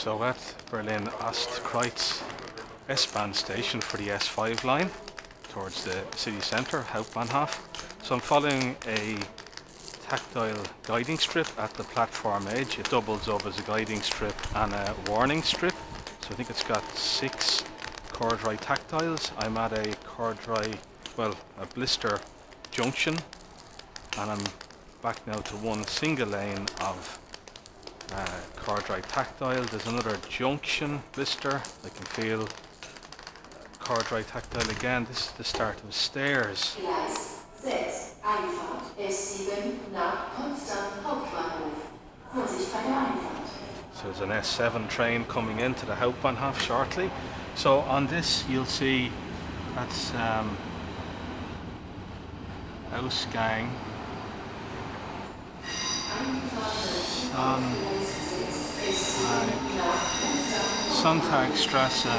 So at Berlin Ostkreuz S-Bahn Station for the S5 line towards the city centre, Hauptbahnhof. So I'm following a tactile guiding strip at the platform edge. It doubles up as a guiding strip and a warning strip. So I think it's got 6 cuordroy tactiles. I'm at a cuordroy, well, a blister junction, and I'm back now to one single lane of cuordroy tactile. There's another junction blister. I can feel cuordroy tactile again. This is the start of stairs. Gleis 6, Einfahrt S7 nach Potsdam Hauptbahnhof. Vorsicht bei der Einfahrt. So there's an S7 train coming into the Hauptbahnhof shortly. So on this you'll see that's AUSGANG, Sontaggsstrasse